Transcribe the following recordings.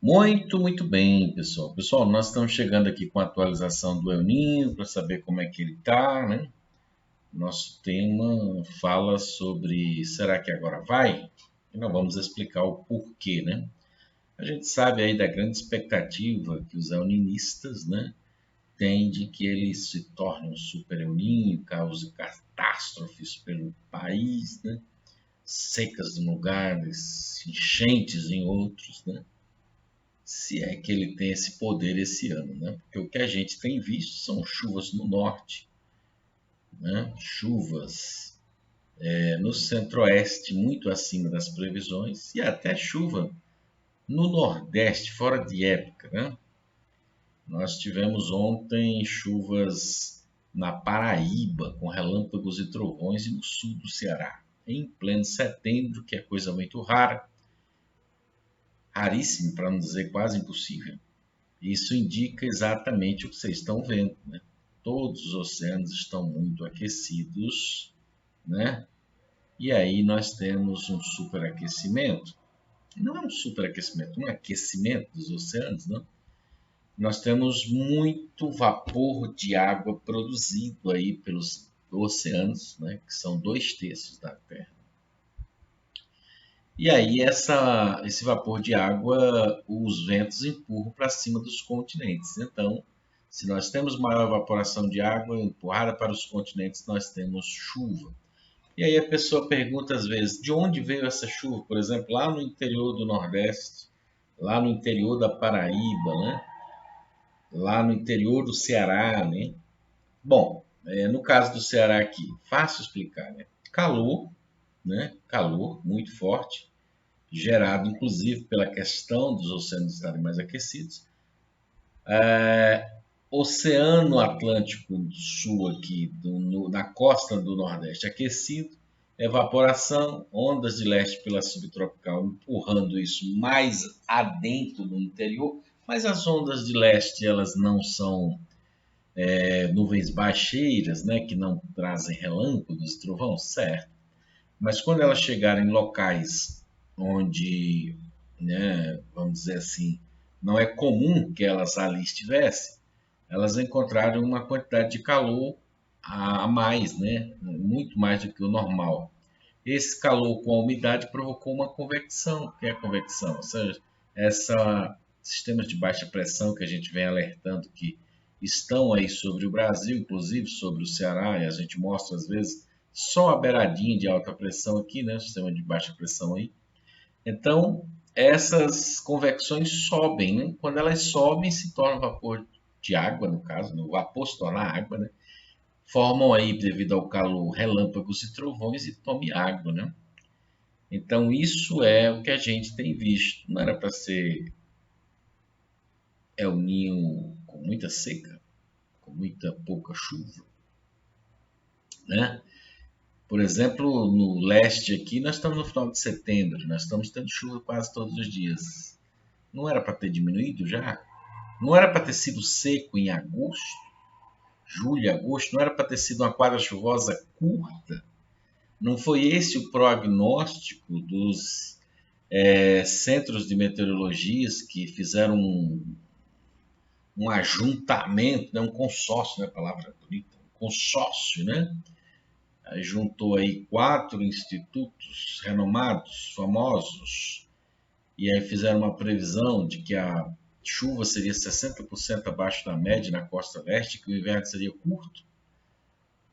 Muito bem, pessoal. Pessoal, nós estamos chegando aqui com a atualização do El Ninho para saber como é que ele está, né? Nosso tema fala sobre será que agora vai? E nós vamos explicar o porquê, né? A gente sabe aí da grande expectativa que os elninistas, né, têm de que ele se torne um super El Ninho, cause catástrofes pelo país, né? Secas em lugares, enchentes em outros, né? Se é que ele tem esse poder esse ano, né? Porque o que a gente tem visto são chuvas no norte, né? Chuvas no centro-oeste muito acima das previsões e até chuva no nordeste fora de época, né? Nós tivemos ontem chuvas na Paraíba com relâmpagos e trovões e no sul do Ceará, em pleno setembro, que é coisa muito rara, raríssimo para não dizer quase impossível. Isso indica exatamente o que vocês estão vendo, né? Todos os oceanos estão muito aquecidos, né? E aí nós temos um superaquecimento. Não é um superaquecimento, um aquecimento dos oceanos, não. Nós temos muito vapor de água produzido aí pelos oceanos, né? Que são 2/3 da Terra. E aí esse vapor de água, os ventos empurram para cima dos continentes. Então, se nós temos maior evaporação de água empurrada para os continentes, nós temos chuva. E aí a pessoa pergunta às vezes, de onde veio essa chuva? Por exemplo, lá no interior do Nordeste, lá no interior da Paraíba, né? Lá no interior do Ceará, né? Bom, no caso do Ceará aqui, fácil explicar, né? Calor, né? Calor muito forte, gerado inclusive pela questão dos oceanos estarem mais aquecidos. Oceano Atlântico do Sul aqui, na costa do Nordeste aquecido, evaporação, ondas de leste pela subtropical empurrando isso mais adentro no interior, mas as ondas de leste elas não são nuvens baixeiras, né, que não trazem relâmpagos e trovão, certo? Mas quando elas chegarem em locais onde, né, vamos dizer assim, não é comum que elas ali estivessem, elas encontraram uma quantidade de calor a mais, né? Muito mais do que o normal. Esse calor com a umidade provocou uma convecção. O que é a convecção? Ou seja, essa sistemas de baixa pressão que a gente vem alertando que estão aí sobre o Brasil, inclusive sobre o Ceará, e a gente mostra às vezes só a beiradinha de alta pressão aqui, né? Sistema de baixa pressão aí. Então, essas convecções sobem, né? Quando elas sobem, se torna vapor de água, no caso, no vapor se torna água, né? Formam aí, devido ao calor, relâmpagos e trovões e tome água, né? Então, isso é o que a gente tem visto. Não era para ser El Ninho com muita seca, com muita pouca chuva, né? Por exemplo, no leste aqui, nós estamos no final de setembro, nós estamos tendo chuva quase todos os dias. Não era para ter diminuído já? Não era para ter sido seco em agosto, julho, agosto? Não era para ter sido uma quadra chuvosa curta? Não foi esse o prognóstico dos centros de meteorologias que fizeram um ajuntamento, né, um consórcio, né, a palavra bonita, um consórcio, né? Aí juntou aí 4 institutos renomados, famosos, e aí fizeram uma previsão de que a chuva seria 60% abaixo da média na costa leste, que o inverno seria curto.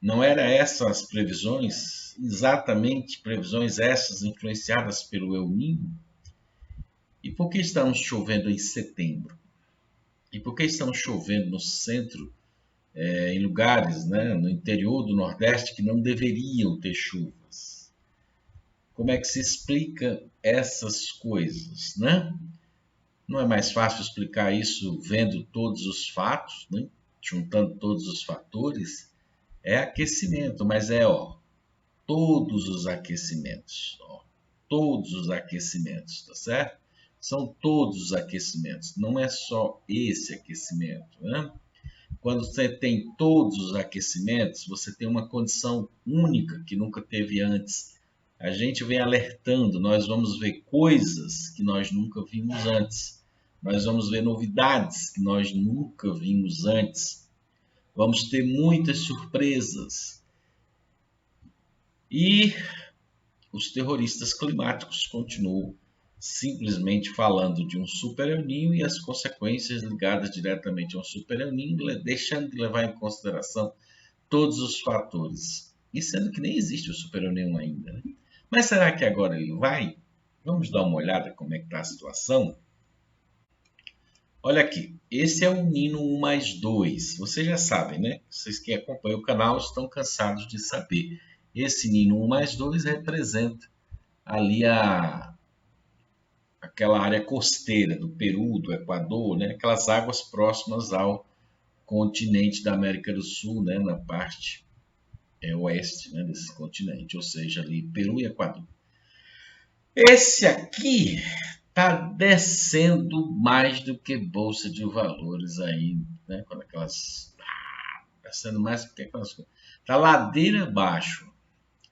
Não eram essas as previsões, exatamente previsões essas influenciadas pelo El Niño? E por que estamos chovendo em setembro? E por que estamos chovendo no centro, em lugares, né, no interior do Nordeste que não deveriam ter chuvas? Como é que se explica essas coisas, né? Não é mais fácil explicar isso vendo todos os fatos, né? Juntando todos os fatores? É aquecimento, mas todos os aquecimentos, todos os aquecimentos, tá certo? São todos os aquecimentos, não é só esse aquecimento, né? Quando você tem todos os aquecimentos, você tem uma condição única que nunca teve antes. A gente vem alertando, nós vamos ver coisas que nós nunca vimos antes. Nós vamos ver novidades que nós nunca vimos antes. Vamos ter muitas surpresas. E os terroristas climáticos continuam simplesmente falando de um super El Niño e as consequências ligadas diretamente ao super El Niño, deixando de levar em consideração todos os fatores. E sendo que nem existe o super El Niño ainda, né? Mas será que agora ele vai? Vamos dar uma olhada como é que está a situação? Olha aqui, esse é o Nino 1+2. Vocês já sabem, né? Vocês que acompanham o canal estão cansados de saber. Esse Nino 1+2 representa ali aquela área costeira do Peru, do Equador, né? Aquelas águas próximas ao continente da América do Sul, né? Na parte oeste, né? Desse continente, ou seja, ali Peru e Equador. Esse aqui está descendo mais do que bolsa de valores aí, né? Quando aquelas descendo mais do que aquelas coisas. Está ladeira abaixo.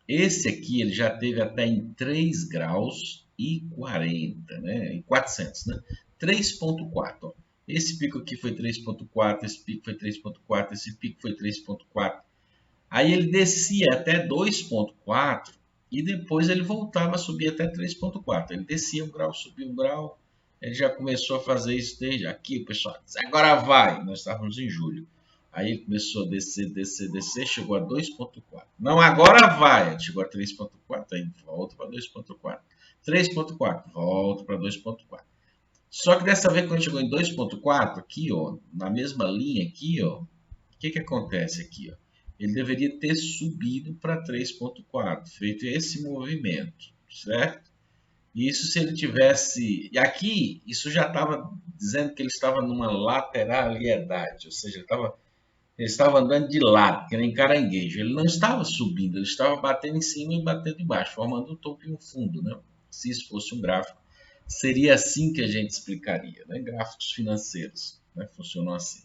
Esse aqui ele já teve até em 3 graus e 40, né? E 400, né? 3.4. Esse pico aqui foi 3.4, esse pico foi 3.4, esse pico foi 3.4. Aí ele descia até 2.4 e depois ele voltava a subir até 3.4. Ele descia um grau, subia um grau. Ele já começou a fazer isso desde aqui, o pessoal disse, agora vai. Nós estávamos em julho. Aí ele começou a descer, chegou a 2.4. Não, agora vai. Chegou a 3.4, aí volta para 2.4. 3.4, volta para 2.4. Só que dessa vez, quando chegou em 2.4, aqui, ó, na mesma linha aqui, ó, o que acontece aqui, ó? Ele deveria ter subido para 3.4, feito esse movimento, certo? Isso se ele tivesse... E aqui, isso já estava dizendo que ele estava numa lateralidade, ou seja, ele estava andando de lado, que nem caranguejo. Ele não estava subindo, ele estava batendo em cima e batendo embaixo, formando um topo e um fundo, né? Se isso fosse um gráfico, seria assim que a gente explicaria, né? Gráficos financeiros, né? Funcionam assim.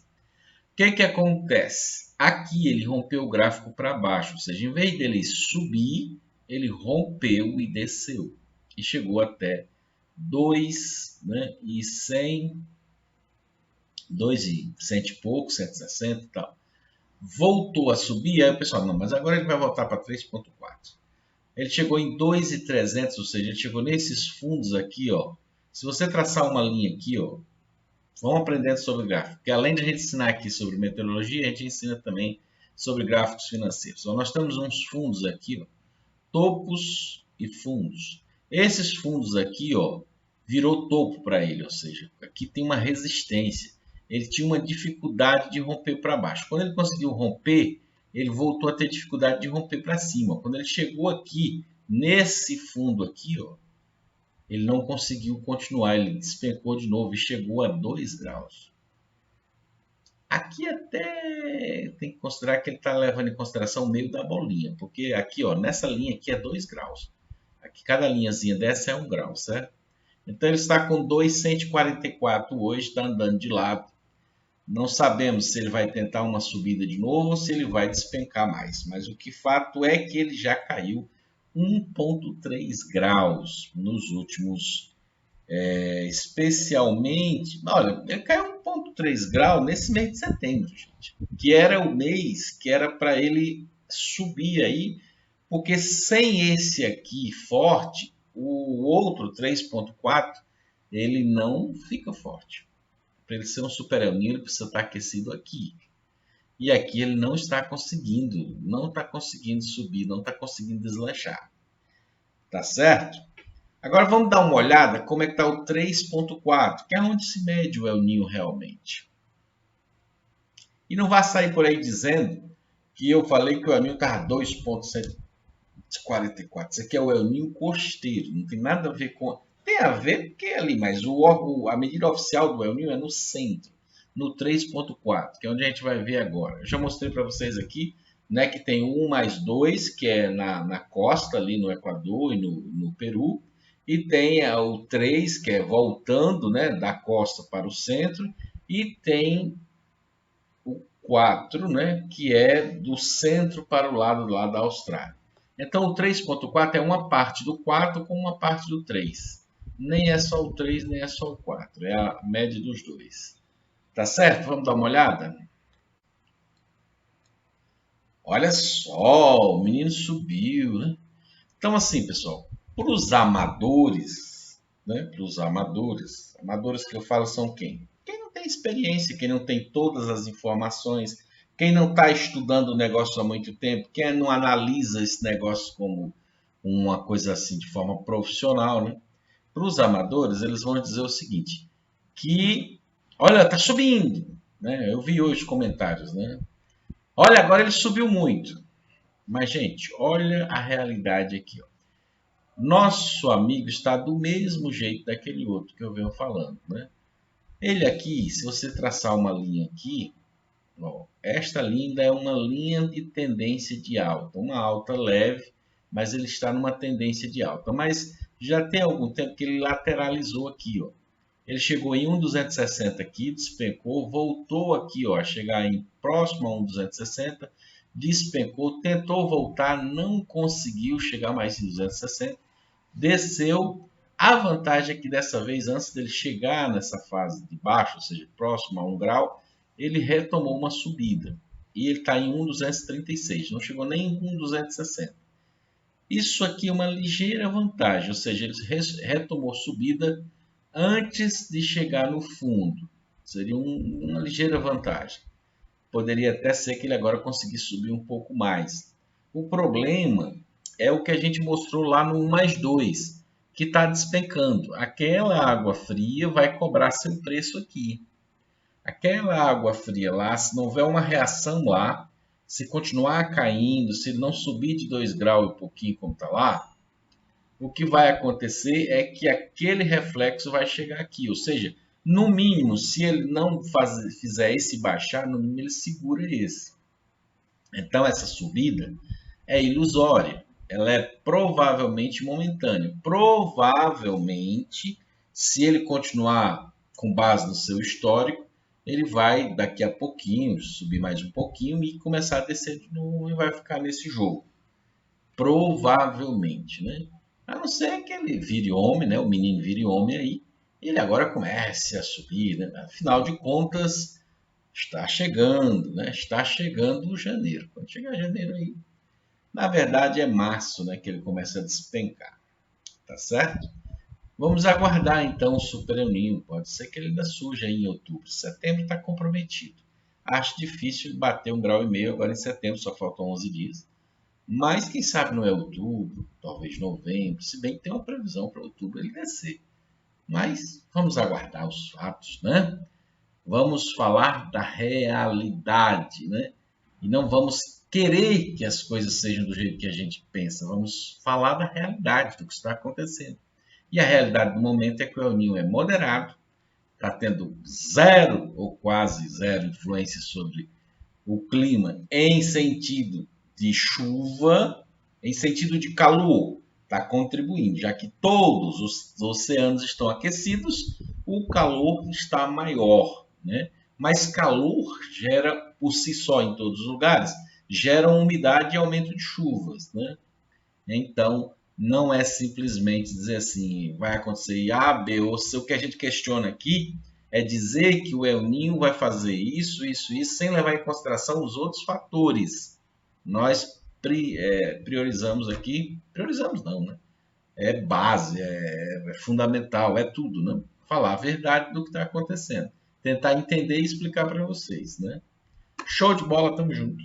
O que acontece? Aqui ele rompeu o gráfico para baixo, ou seja, em vez dele subir, ele rompeu e desceu. E chegou até 2, né? E 100, 2,100 e pouco, 160 e tal. Voltou a subir, aí o pessoal, não, mas agora ele vai voltar para 3.4. Ele chegou em 2.300, ou seja, ele chegou nesses fundos aqui, ó. Se você traçar uma linha aqui, ó, vamos aprendendo sobre gráfico. Porque além de a gente ensinar aqui sobre meteorologia, a gente ensina também sobre gráficos financeiros. Então, nós temos uns fundos aqui, ó, topos e fundos. Esses fundos aqui, ó, virou topo para ele, ou seja, aqui tem uma resistência. Ele tinha uma dificuldade de romper para baixo. Quando ele conseguiu romper, ele voltou a ter dificuldade de romper para cima. Quando ele chegou aqui, nesse fundo aqui, ó, ele não conseguiu continuar, ele despencou de novo e chegou a 2 graus. Aqui até tem que considerar que ele está levando em consideração o meio da bolinha, porque aqui, ó, nessa linha aqui é 2 graus. Aqui cada linhazinha dessa é 1 grau, certo? Então ele está com 2,144 hoje, está andando de lado. Não sabemos se ele vai tentar uma subida de novo ou se ele vai despencar mais. Mas o que fato é que ele já caiu 1,3 graus nos últimos, especialmente... Olha, ele caiu 1,3 graus nesse mês de setembro, gente. Que era o mês que era para ele subir aí, porque sem esse aqui forte, o outro 3,4, ele não fica forte. Para ele ser um super El Niño, ele precisa estar aquecido aqui. E aqui ele não está conseguindo subir, não está conseguindo deslanchar. Tá certo? Agora vamos dar uma olhada como é que está o 3.4, que é onde se mede o El Niño realmente. E não vai sair por aí dizendo que eu falei que o El Niño estava 2.144. Isso aqui é o El Niño costeiro, não tem nada a ver com... Tem a ver porque é ali, mas a medida oficial do El Niño é no centro, no 3.4, que é onde a gente vai ver agora. Eu já mostrei para vocês aqui, né, que tem 1+2, que é na costa, ali no Equador e no Peru, e tem o 3, que é voltando, né, da costa para o centro, e tem o 4, né, que é do centro para o lado lá da Austrália. Então o 3.4 é uma parte do 4 com uma parte do 3. Nem é só o 3, nem é só o 4. É a média dos dois. Tá certo? Vamos dar uma olhada? Olha só, o menino subiu, né? Então, assim, pessoal, para os amadores, né? Para os amadores, amadores que eu falo são quem? Quem não tem experiência, quem não tem todas as informações, quem não está estudando o negócio há muito tempo, quem não analisa esse negócio como uma coisa assim de forma profissional, né? Para os amadores, eles vão dizer o seguinte, que, olha, tá subindo, né? Eu vi hoje comentários, né? Olha, agora ele subiu muito. Mas, gente, olha a realidade aqui, ó. Nosso amigo está do mesmo jeito daquele outro que eu venho falando, né? Ele aqui, se você traçar uma linha aqui, ó, esta linha é uma linha de tendência de alta, uma alta leve, mas ele está numa tendência de alta. Mas já tem algum tempo que ele lateralizou aqui, ó. Ele chegou em 1,260 aqui, despencou, voltou aqui, ó, a chegar em próximo a 1,260, despencou, tentou voltar, não conseguiu chegar mais em 260, desceu. A vantagem é que dessa vez, antes dele chegar nessa fase de baixo, ou seja, próximo a 1 grau, ele retomou uma subida. E ele está em 1,236, não chegou nem em 1,260. Isso aqui é uma ligeira vantagem, ou seja, ele retomou subida antes de chegar no fundo. Seria uma ligeira vantagem. Poderia até ser que ele agora conseguisse subir um pouco mais. O problema é o que a gente mostrou lá no 1+2, que está despencando. Aquela água fria vai cobrar seu preço aqui. Aquela água fria lá, se não houver uma reação lá, se continuar caindo, se não subir de 2 graus e pouquinho como está lá, o que vai acontecer é que aquele reflexo vai chegar aqui. Ou seja, no mínimo, se ele não fizer esse baixar, no mínimo ele segura esse. Então, essa subida é ilusória. Ela é provavelmente momentânea. Provavelmente, se ele continuar com base no seu histórico, ele vai daqui a pouquinho subir mais um pouquinho e começar a descer de novo e vai ficar nesse jogo. Provavelmente, né? A não ser que ele vire homem, né? O menino vire homem aí, e ele agora comece a subir, né? Afinal de contas, está chegando, né? Está chegando janeiro. Quando chegar janeiro aí, na verdade é março, né? Que ele começa a despencar, tá certo? Vamos aguardar então o Super El Niño. Pode ser que ele ainda surja aí em outubro. Setembro está comprometido. Acho difícil bater 1,5 graus agora em setembro, só faltam 11 dias. Mas quem sabe não é outubro, talvez novembro, se bem que tem uma previsão para outubro ele descer. Mas vamos aguardar os fatos, né? Vamos falar da realidade, né? E não vamos querer que as coisas sejam do jeito que a gente pensa. Vamos falar da realidade, do que está acontecendo. E a realidade do momento é que o El Niño é moderado, está tendo zero ou quase zero influência sobre o clima em sentido de chuva, em sentido de calor, está contribuindo, já que todos os oceanos estão aquecidos, o calor está maior, né? Mas calor gera por si só em todos os lugares, gera umidade e aumento de chuvas, né? Então, não é simplesmente dizer assim, vai acontecer A, B ou C. O que a gente questiona aqui é dizer que o El Niño vai fazer isso, isso, isso, sem levar em consideração os outros fatores. Nós priorizamos aqui, priorizamos não, né? É base, é fundamental, é tudo, né? Falar a verdade do que está acontecendo. Tentar entender e explicar para vocês, né? Show de bola, tamo junto.